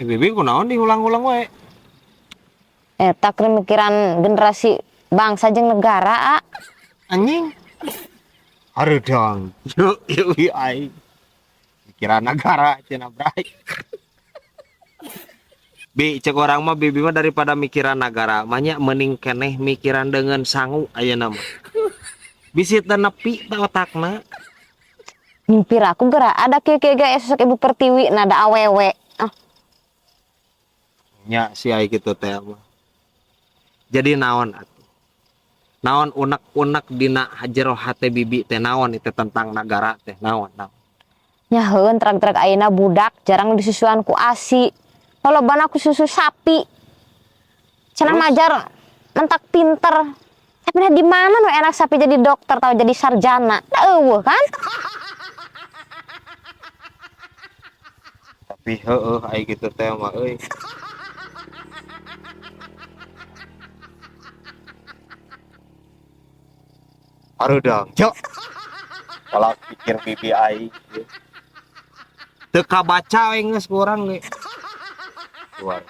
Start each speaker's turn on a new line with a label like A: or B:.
A: Bibi kunaon diulang-ulang wae.
B: Tak mikiran generasi bangsa jeung negara.
A: Anjing. Harudang. Yuk ai. Pikiran negara cenah bray. Bi cek orang mah bibi mah daripada mikiran negara banyak mending keneh mikiran dengan sangu ayeuna mah. Bisi teu nepi ta otakna.
B: Mimpir aku geura ada kieu ge sosok Ibu Pertiwi nada awewe.
A: Nya si ai kitu teh mah. Jadi naon atuh? Naon unek-unek dina jero hate bibi teh naon itu tentang negara teh naon.
B: Nya heueun trag-trag ayeuna budak jarang disusuan ku ASI. Lolobana ku susu sapi. Cenah majar mentak pinter. Tapi nah di mana nu enak sapi jadi dokter atau jadi sarjana? Da eueuh kan?
A: Tapi heueuh ai kitu teh mah euy. Harudang. Cok. Kalau pikir bibi ai. Teu kabaca we geus kurang ge. Luar.